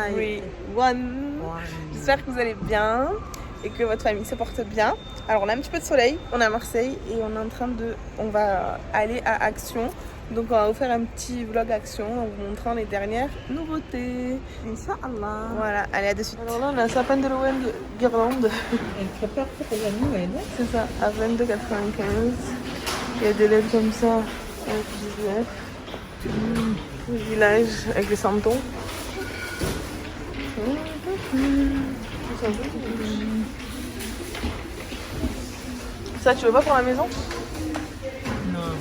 everyone. J'espère que vous allez bien et que votre famille se porte bien. Alors on a un petit peu de soleil, on est à Marseille et on va aller à Action. Donc on va vous faire un petit vlog Action en vous montrant les dernières nouveautés. Inch'Allah. Voilà, allez à de suite. Alors là on a un sapin de Noël guirlande. Elle prépare pour la Noël. C'est ça, à 22,95. Il y a des LED comme ça avec le village avec les santons. Ça, tu veux pas pour la maison? Non.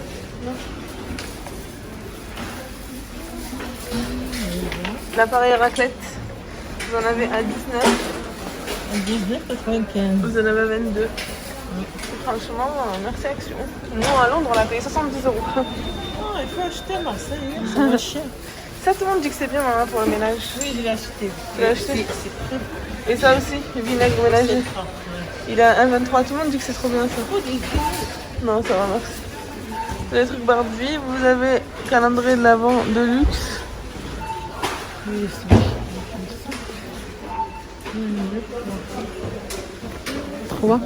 L'appareil raclette, vous en avez à 19. À 19,95. Vous en avez à 22. Franchement, merci Action. Nous à Londres, on l'a payé 70 €. Oh, il faut acheter à Marseille, c'est moins cher. Ça, tout le monde dit que c'est bien, maman, pour le ménage. Oui, je l'ai acheté. Tu l'as acheté? Et ça aussi, le vinaigre ménager. Il a 1,23. Tout le monde dit que c'est trop bien ça. Non, ça va, merci. Les trucs Barbie, vous avez calendrier de l'Avent de luxe. Oui, c'est 3.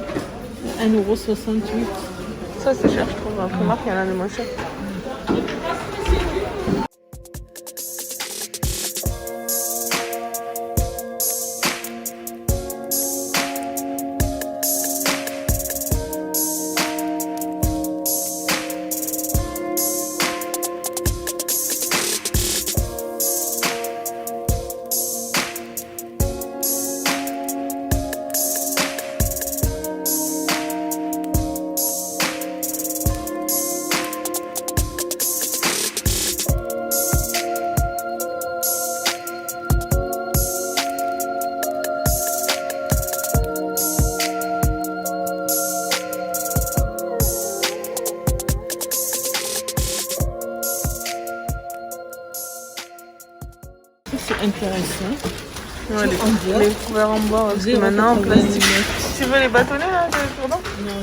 1,68 €. Ça, c'est cher, je trouve. Après, Marc, il y en a de moins cher. C'est intéressant. Ouais, les couverts en bois, parce que maintenant en plastique. Tu veux les bâtonnets là, de cure-dent? Non,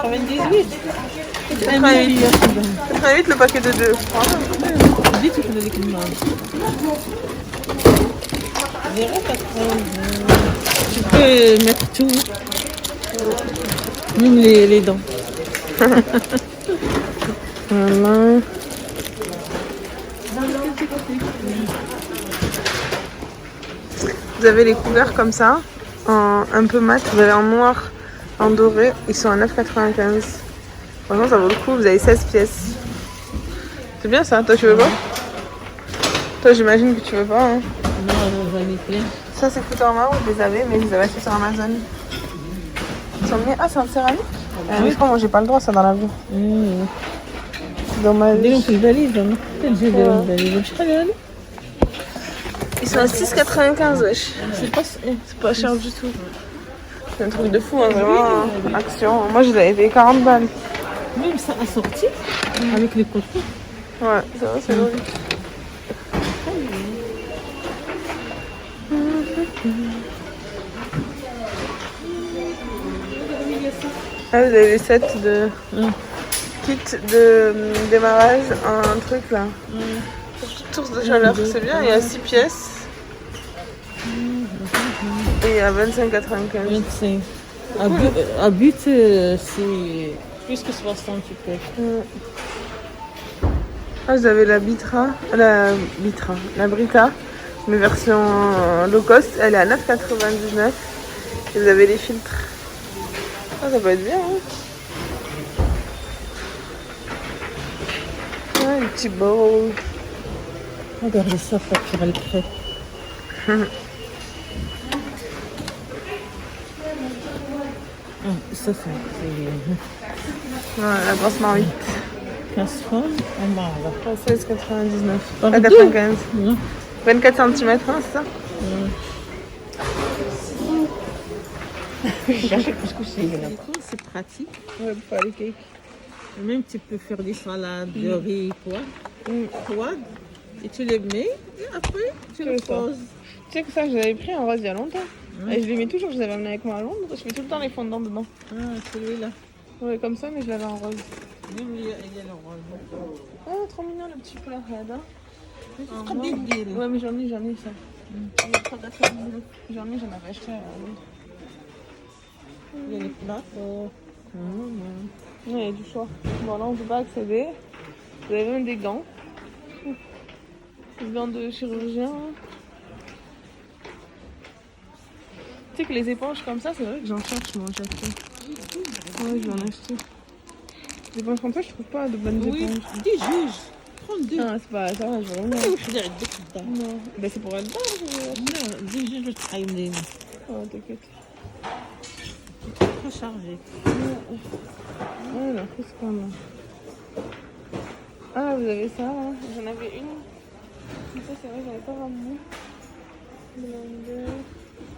98. 88 le paquet de 2. Vite, il faut les commandes. 0,80. Tu peux mettre tout. Même les dents. Voilà. Vous avez les couverts comme ça, un peu mat, vous avez en noir, en doré, ils sont à 9,95. Franchement ça vaut le coup, vous avez 16 pièces. C'est bien ça, toi tu veux pas? Toi j'imagine que tu veux pas. Hein. Non, j'en ai plein. Ça c'est couteau en main, vous les avez, mais je les avais achetés sur Amazon. Ils sont bien. Ah c'est en céramique? Mais je crois moi j'ai pas le droit ça dans la vie. Dommage. ديرهم في الفاليز انا حتى نجي نديرهم في الفاليز بشحال هادي Ils sont à 6,95 wesh. C'est pas cher du tout. C'est un truc de fou, hein, vraiment. Action. Moi, je les avais payé 40 balles. même ça assorti avec les côtés. Ouais, ça va, c'est joli. Ah, vous avez les sets de kit de démarrage, un truc là. Source de chaleur, c'est bien. Il y a 6 pièces. Et il y a 25,95. 25. À but, c'est plus que 60, tu peux. Ah, vous avez la Brita, mais version low cost, elle est à 9,99. Et vous avez les filtres. Ah, ça peut être bien, hein. Ah, les petits bowls. Regardez ça pour faire le crêpe. Ça, c'est Ouais, la grosse marmite. casserole en marbre. 16,99. Par 95. Non. 24 cm, hein, c'est ça? C'est pratique. Ouais, pour faire les cakes. Même tu peux faire des salades de riz quoi. Froides. Et tu les mets et après tu les poses. Tu sais que ça, je l'avais pris en rose il y a longtemps. Et je les mets toujours, je les avais amenés avec moi à Londres. Je mets tout le temps les fondants dedans. Ah, celui-là. Ouais, comme ça, mais je l'avais en rose. Même il y a le rose. Oh, trop mignon le petit plat, regarde. Ouais, mais j'en ai ça. J'en avais acheté à Londres. Il y a les plats. Il y a du choix. Bon, là, on peut pas accéder. Vous avez même des gants. Des gants de chirurgien. Tu sais que les éponges comme ça, c'est vrai que j'en cherche moi à chaque fois. Ouais, je vais en acheter. Des éponges comme ça, je trouve pas de bonnes éponges. Des juges. Prends deux. Ah, c'est pas ça, je veux vraiment. Non, bah c'est pour elle. Non, des juges, je travaille. Oh, t'inquiète. Trop chargé. Ouais, la fausse quand même. Ah, vous avez ça, hein. J'en avais une. Ça, c'est vrai, j'en avais pas ramené. Blender.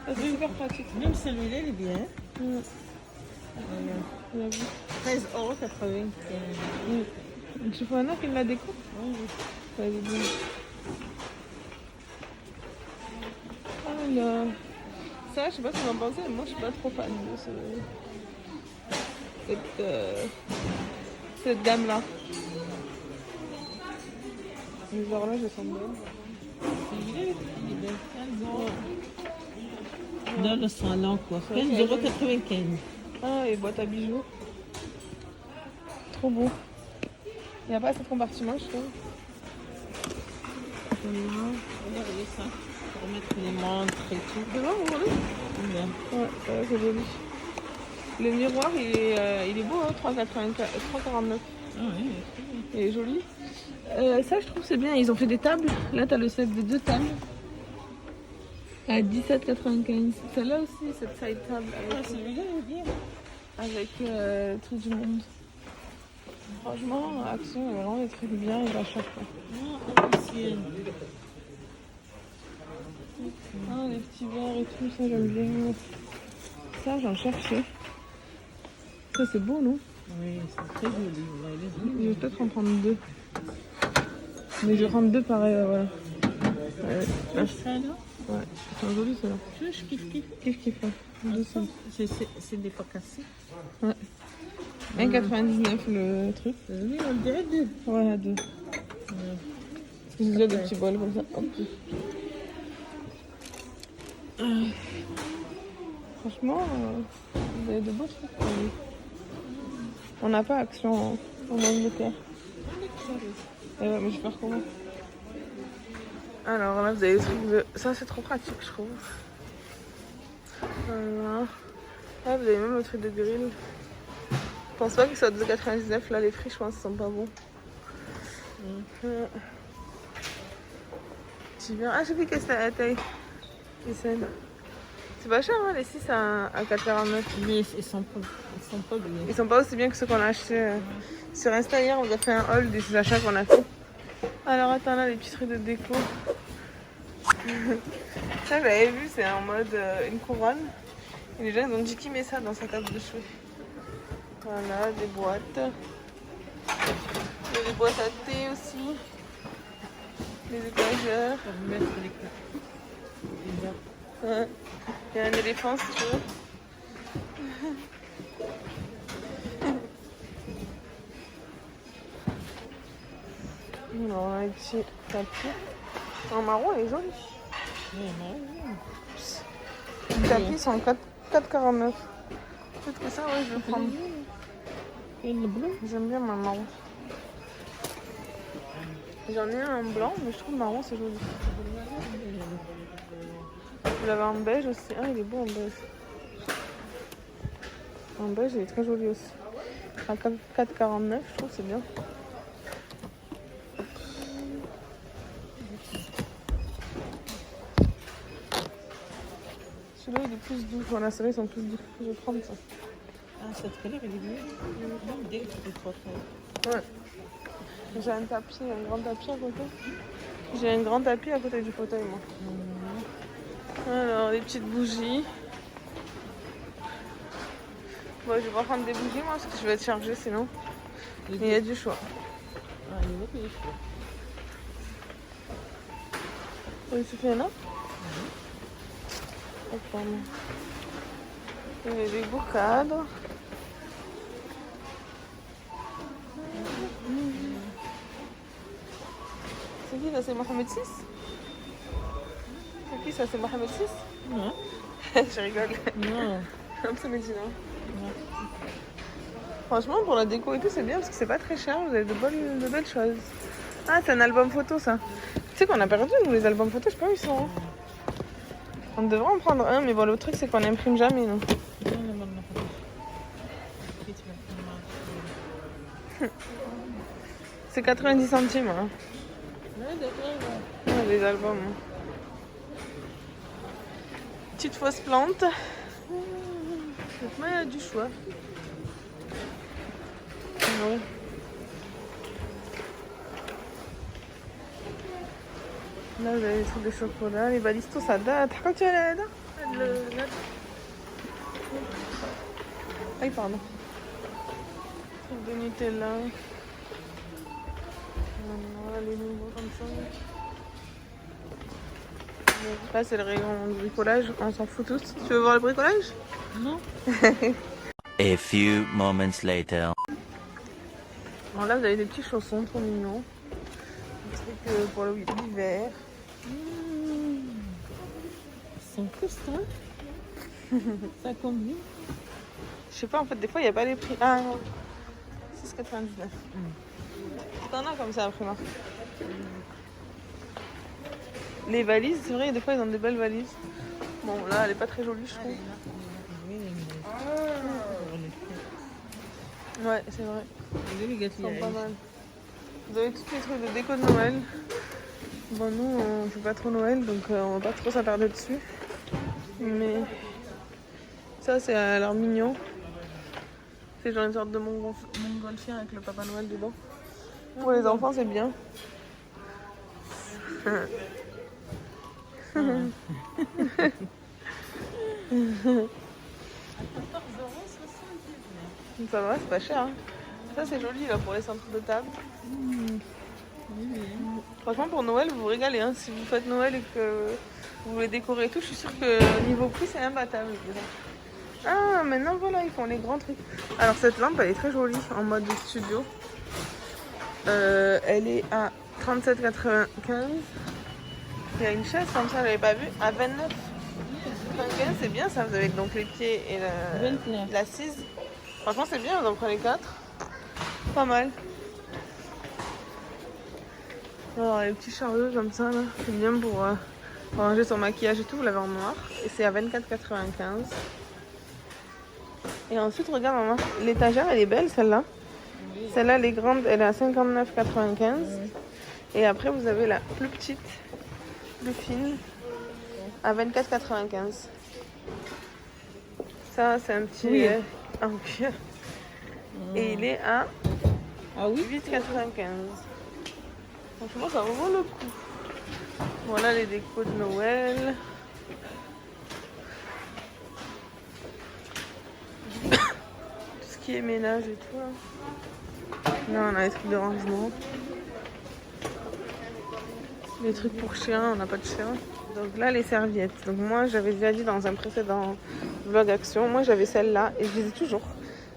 Ah, c'est super pratique. Même celui-là, il est bien. J'avoue. 13,95 €. Tu vois un qui la découpe? Oui. Ouais, elle est bien. Alors, ça, je sais pas ce que vous en pensez, mais moi, je suis pas trop fan de cette gamme-là. Les horloges, elles sont belles. Celui-là, il est bien. 15 €. Dans le salon, quoi. 15,95 €. Ah, et boîte à bijoux. Trop beau. Il n'y a pas assez de compartiments, je trouve. Regardez ça. Pour mettre les montres et tout. Devant, vous voyez? Bien. Ouais, c'est joli. Le miroir, il est beau, hein, 3,49. Ah oui, Il est joli. Ça, je trouve c'est bien. Ils ont fait des tables. Là, tu as le set de 2 tables. À 17,95. Celle-là aussi, cette side table avec, celui-là, il est bien. avec le truc du monde. Franchement, Action, il y a vraiment des trucs bien et à chaque fois. Ancienne. Ah, les petits verres et tout, ça j'aime bien. Ça, j'en cherchais. Ça, c'est beau, non? Oui, c'est très joli. Je vais peut-être en prendre 2. Mais je vais prendre 2 pareil, voilà. Ouais, Ça, là? ouais. C'est joli, ceux-là. Je kiffe. Kiff, ouais. 200. C'est des pas cassés. Ouais. 1,99 le truc. Oui, on dirait deux. Ouais, à 2. Parce que j'ai déjà des petits bols comme ça. Hop. Franchement, vous avez de beaux trucs. On n'a pas Action en Angleterre. Et ouais, mais je vais faire comment? Alors là, vous avez des trucs de... Ça, c'est trop pratique, je trouve. Voilà. Là, vous avez même le truc de grill. Je pense pas qu'ils soient 2,99. Là, les prix, je pense, ils sont pas bons. Tu viens... Ah, j'ai vu que c'était à la taille. C'est pas cher, hein, les 6 à 4,49. Mais ils sont pas bien. Ils sont pas aussi bien que ceux qu'on a achetés sur Insta hier. On a fait un haul des achats qu'on a fait. Alors, attends, là, les petits trucs de déco. Ça, j'avais vu, c'est en mode une couronne. Et les gens, ils ont dit qui met ça dans sa table de cheveux. Voilà, des boîtes. Il y a des boîtes à thé aussi. Des étagères. Pour mettre les coupes. Ouais. Il y a un éléphant, si tu veux. Alors, on a un petit tapis. En marron, il est joli. Le tapis, ils sont 4,49. Peut-être que ça, ouais, je vais prendre. Et le bleu? J'aime bien ma marron. J'en ai un en blanc, mais je trouve le marron, c'est joli. Vous l'avez en beige aussi. Ah, il est beau en beige. En beige, il est très joli aussi. À 4,49, je trouve que c'est bien. Celui-là, il est plus doux. Voilà, ceux-là, ils sont plus doux. Je vais prendre ça. Ah, cette couleur, elle est bien. Même dès que tu peux Ouais. J'ai un tapis, un grand tapis à côté. J'ai un grand tapis à côté du fauteuil, moi. Alors, des petites bougies. Bon, je vais pas prendre des bougies, moi, parce que je vais être chargée sinon. Et il y a du choix. Ah, il y a beaucoup de choix. Oui, c'est fait là. Oh, pardon. Il y a des beaux cadres. C'est qui ça? C'est Mohamed VI? C'est qui ça? C'est Mohamed VI? Non. Je rigole. Non. C'est Medina. Non. Franchement, pour la déco et tout, c'est bien parce que c'est pas très cher. Vous avez de belles choses. Ah, c'est un album photo ça. Tu sais qu'on a perdu nous les albums photos, je sais pas où ils sont. On devrait en prendre un, mais bon, le truc c'est qu'on n'imprime jamais nous. C'est 90 centimes. Hein. Ouais, les albums. Petite fausse plante. Mais il y a du choix. Ouais. Là, vous avez les trucs de chocolat, les balises, tout ça date. حكيتي على هذا؟ Aïe, pardon. Truc de Nutella. Voilà, les nouveaux comme ça. Là, c'est le rayon du bricolage. On s'en fout tous. Tu veux voir le bricolage? Non. A few moments later. Bon, là, vous avez des petits chaussons trop mignons. Des trucs pour l'hiver. Sans que ça. Ça combien? Je sais pas, en fait, des fois, il n'y a pas les prix. Ah non. 6,99. T'en as comme ça après, Marc. Les valises, c'est vrai, des fois, ils ont des belles valises. Bon, là, elle est pas très jolie, je trouve. Ouais, c'est vrai. Ils sont pas mal. Vous avez tous les trucs de déco de Noël. Bon, nous, on fait pas trop Noël, donc on va pas trop s'attarder dessus. Mais ça, c'est à l'air mignon. C'est genre une sorte de montgolfière avec le Papa Noël dedans. Pour les enfants, c'est bien. Ça va, c'est pas cher. Hein. Ça, c'est joli là pour les centres de table. Franchement, pour Noël, vous vous régalez. Hein. Si vous faites Noël et que vous voulez décorer et tout, je suis sûre que niveau prix, c'est imbattable. Ah, maintenant, voilà, ils font les grands trucs. Alors, cette lampe, elle est très jolie en mode studio. Elle est à 37,95. Il y a une chaise comme ça, je l'avais pas vue, à 29,95. C'est bien ça, vous avez donc les pieds et l'assise. Franchement, c'est bien, vous en prenez 4. Pas mal. Alors, les petits chariots comme ça, là, c'est bien pour ranger son maquillage et tout. Vous l'avez en noir. Et c'est à 24,95. Et ensuite, regarde, maman, l'étagère, elle est belle, celle-là. Celle-là, elle est grande, elle est à 59,95. Et après, vous avez la plus petite, plus fine, à 24,95. Ça, c'est un petit en cuir. Et il est à 8,95. Franchement, ça vaut le coup. Voilà les décos de Noël. Tout ce qui est ménage et tout. Là, là on a les trucs de rangement. Les trucs pour chiens, on n'a pas de chien. Donc là, les serviettes. Donc moi, j'avais déjà dit dans un précédent vlog action, moi j'avais celle-là et je les ai toujours.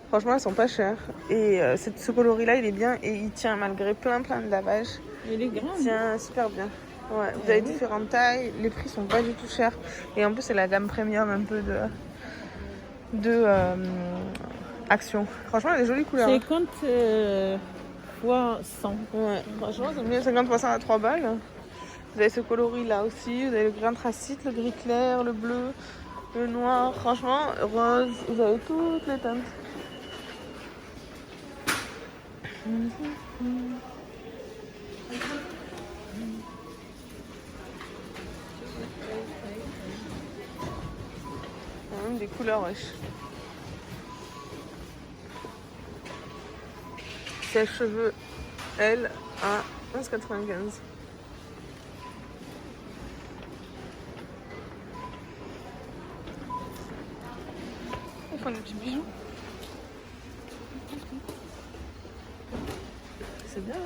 Franchement, elles sont pas chères. Et ce coloris-là, il est bien et il tient malgré plein de lavages. Il est grand. Il tient super bien. Ouais, vous avez différentes tailles, les prix sont pas du tout chers. Et en plus, c'est la gamme premium un peu de Action. Franchement, elle a des jolies couleurs. 50 fois 100. Ouais, franchement, c'est mieux. 50 fois 100 à 3 balles. Vous avez ce coloris-là aussi. Vous avez le gris anthracite, le gris clair, le bleu, le noir. Franchement, rose. Vous avez toutes les teintes. Il y a même des couleurs, wesh. Sèche-cheveux, elle, à 11,95. Ils font des petits bijoux. C'est bien. Hein.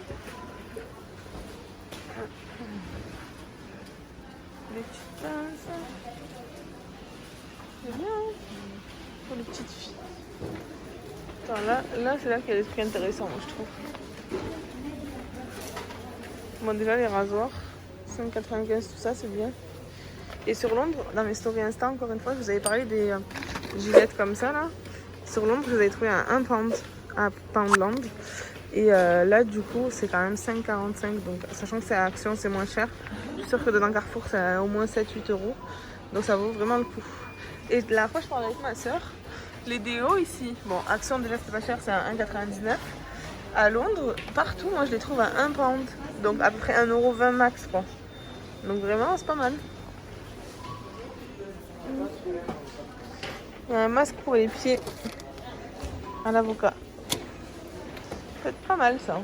Les petites pinces. C'est bien, hein, pour les petites filles. Attends, là c'est là qu'il y a des trucs intéressants, moi, je trouve. Bon, déjà les rasoirs, 5,95 tout ça, c'est bien. Et sur Londres, dans mes stories Insta, encore une fois, je vous avais parlé des gilettes comme ça là. Sur Londres, je vous avais trouvé à 1 pound à Poundland. Et là, du coup, c'est quand même 5,45. Donc, sachant que c'est à Action, c'est moins cher. Je suis sûre que dans Carrefour, c'est au moins 7-8 euros. Donc, ça vaut vraiment le coup. Et la dernière fois, je parlais avec ma soeur. Les déos ici, bon, Action, déjà, c'est pas cher, c'est à 1,99. À Londres, partout, moi, je les trouve à 1 pound. Donc, à peu près 1,20 € max, quoi. Donc, vraiment, c'est pas mal. Il y a un masque pour les pieds à l'avocat. C'est pas mal ça.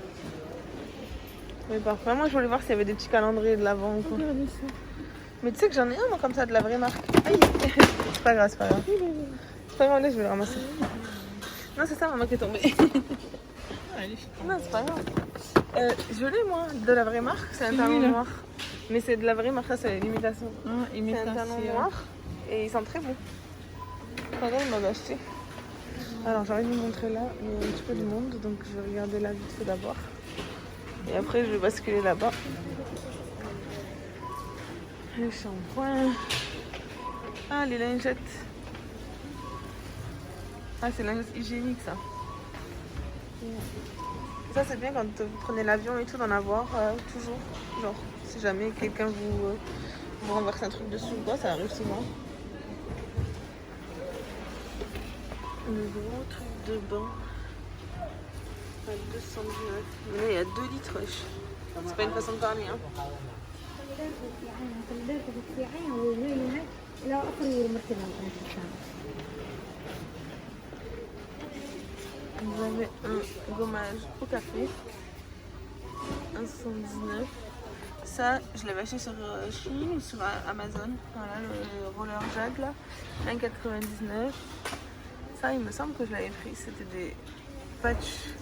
Mais parfois, moi je voulais voir s'il y avait des petits calendriers de l'avant ou quoi. Mais tu sais que j'en ai un moi comme ça de la vraie marque. Aïe. C'est pas grave, c'est pas grave. C'est pas grave, là je vais le ramasser. Non, c'est ça maman qui est tombée. Non, c'est pas grave. Je l'ai moi, de la vraie marque, c'est un talon noir. Mais c'est de la vraie marque, ça c'est l'imitation. C'est un talon noir et ils sont très beaux. Pareil, il m'avait acheté. Alors j'ai envie de vous montrer là, il y a un petit peu de monde, donc je vais regarder là vite fait d'abord. Et après je vais basculer là-bas. Les shampoings. Ah, les lingettes. Ah, c'est lingettes hygiéniques ça. Ça c'est bien quand vous prenez l'avion et tout d'en avoir toujours. Genre, si jamais quelqu'un vous renverse un truc dessus ou quoi, ça arrive souvent. Le gros truc de bain à 219. Mais là il y a 2 litres. C'est pas une façon de parler hein. Vous avez un gommage au café. 1,79. Ça, je l'avais acheté sur Shein ou sur Amazon. Voilà le roller jade là. 1,99. Ça, il me semble que je l'avais pris. C'était des patchs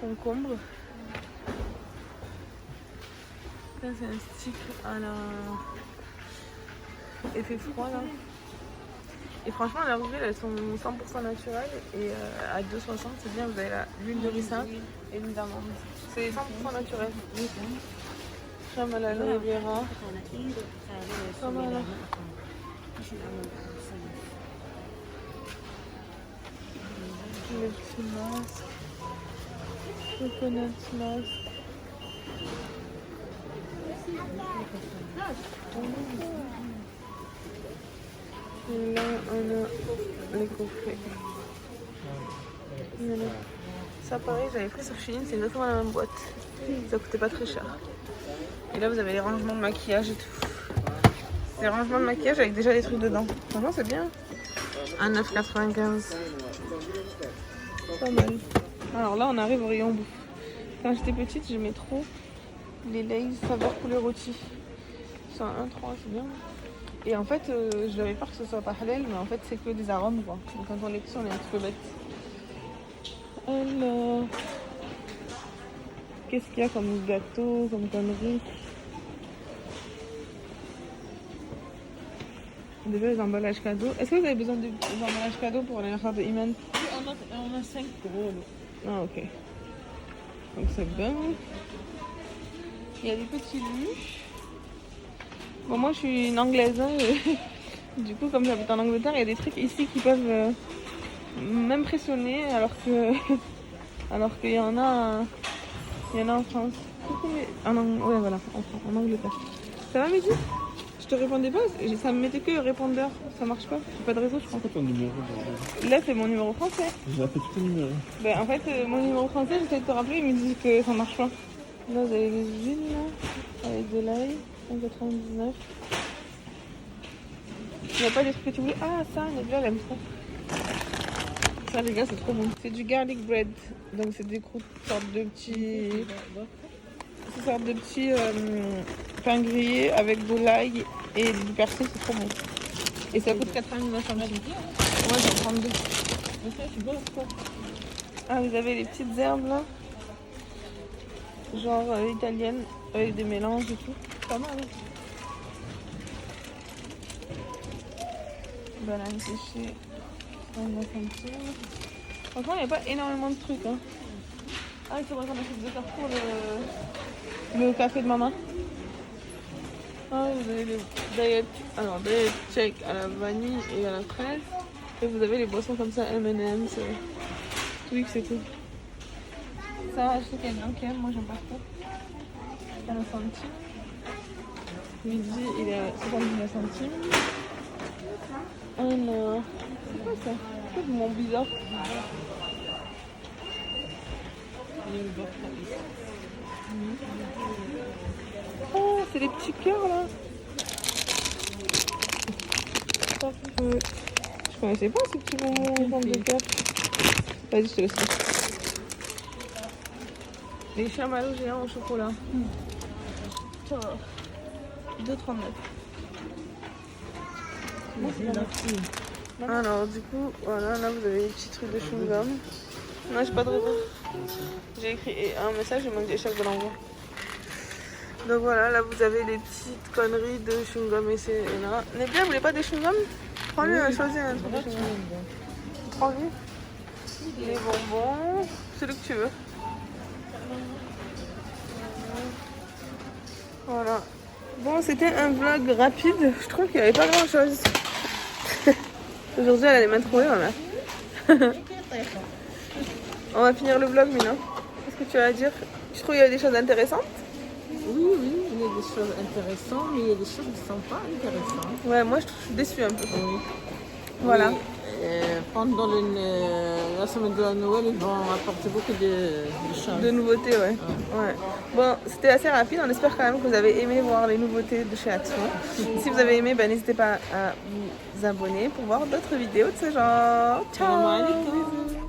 concombres. Ça, c'est un stick à la effet froid là. Et franchement, leurs huiles, elles sont 100% naturelles. Et à 2,60, c'est bien. Vous avez l'huile de ricin et l'huile d'amande. C'est 100% naturel. Crème à l'aloe vera. Pas mal. Le petit masque. Coconut mask. Et là, on a les coffrets. Ça, pareil, j'avais pris sur Shein, c'est exactement la même boîte. Ça coûtait pas très cher. Et là, vous avez les rangements de maquillage et tout. C'est les rangements de maquillage avec déjà des trucs dedans. Franchement, c'est bien. À 9,95. Pas mal. Alors là, on arrive au rayon bouffe. Quand j'étais petite, j'aimais trop les Lay's saveur poulet rôti. Ils sont à 1,3, c'est bien. Et en fait, je n'avais peur que ce soit pas halal, mais en fait, c'est que des arômes, quoi. Donc quand on est petit, on est un petit peu bête. Alors, qu'est-ce qu'il y a comme gâteau, comme conneries? Déjà, les emballages cadeaux. Est-ce que vous avez besoin d'emballages cadeaux pour l'anniversaire de Iman? On a 5 euros. Ah, ok. Donc c'est bon. Il y a des petits luches. Bon, moi je suis une anglaise. Hein, du coup, comme j'habite en Angleterre, il y a des trucs ici qui peuvent m'impressionner alors qu'il y en a en France. Ouais, voilà, en Angleterre. Ça va, Mehdi? Je te répondais pas, ça me mettait que répondeur, ça marche pas. J'ai pas de réseau, je crois. C'est quoi ton numéro? Là, c'est mon numéro français. J'ai appelé tous tes numéros. Ben, en fait, mon numéro français, j'essaie de te rappeler, il me dit que ça marche pas. Là, vous avez les huiles, là, avec de l'ail, 1,99. Il n'y a pas des trucs que tu voulais? Ah, ça, Nadia, elle aime ça. Ça, les gars, c'est trop bon. C'est du garlic bread. Donc, c'est des sortes de petits. Ces sortes de petits pains grillés avec de l'ail et du persil, c'est trop bon. Et ça coûte 99 centimes. Moi, j'en prends 2. Ah, vous avez les petites herbes là, genre italiennes, avec des mélanges et tout. Pas mal. Hein. Banane séchée, 29 centimes. Franchement, il n'y a pas énormément de trucs. Hein. Ah, il faudrait qu'on achète de Carrefour Le café de maman. Ah, vous avez le diet, alors diet shake à la vanille et à la fraise. Et vous avez les boissons comme ça, M&M's, Twix et tout. Ça, je sais qu'il y a des gens qui aiment, moi j'aime pas trop. 40 centimes. Midi, il est à 79 centimes. Alors, c'est quoi ça? C'est mon bizarre. Oh, c'est les petits cœurs là. Je connaissais pas ces petits bonbons en forme de cœur. Vas-y, je te laisse. Les chamallows géants au chocolat. Oh. 2,39. Alors du coup, voilà, là vous avez les petits trucs de chewing-gum. Non, j'ai pas de retour. J'ai écrit un message, il manque d'échec de l'envoi. Donc voilà, là vous avez les petites conneries de chewing-gum et c'est là. Nebia, vous voulez pas des chewing-gum? Prends-le, choisis un truc de chewing-gum. Prends-le. Les bonbons, celui que tu veux. Voilà. Bon, c'était un vlog rapide. Je trouve qu'il n'y avait pas grand chose. Aujourd'hui, elle a les mains trouées, voilà. On va finir le vlog, Mina. Qu'est-ce que tu as à dire? Je trouve qu'il y a des choses intéressantes. Oui, il y a des choses intéressantes, mais il y a des choses qui ne sont pas intéressantes. Ouais, moi je suis déçue un peu. Oui. Voilà. Oui, pendant la semaine de la Noël, ils vont apporter beaucoup de choses. De nouveautés, ouais. Ouais. Bon, c'était assez rapide. On espère quand même que vous avez aimé voir les nouveautés de chez Action. Si vous avez aimé, n'hésitez pas à vous abonner pour voir d'autres vidéos de ce genre. Ciao. Salam alaikum. Bisous.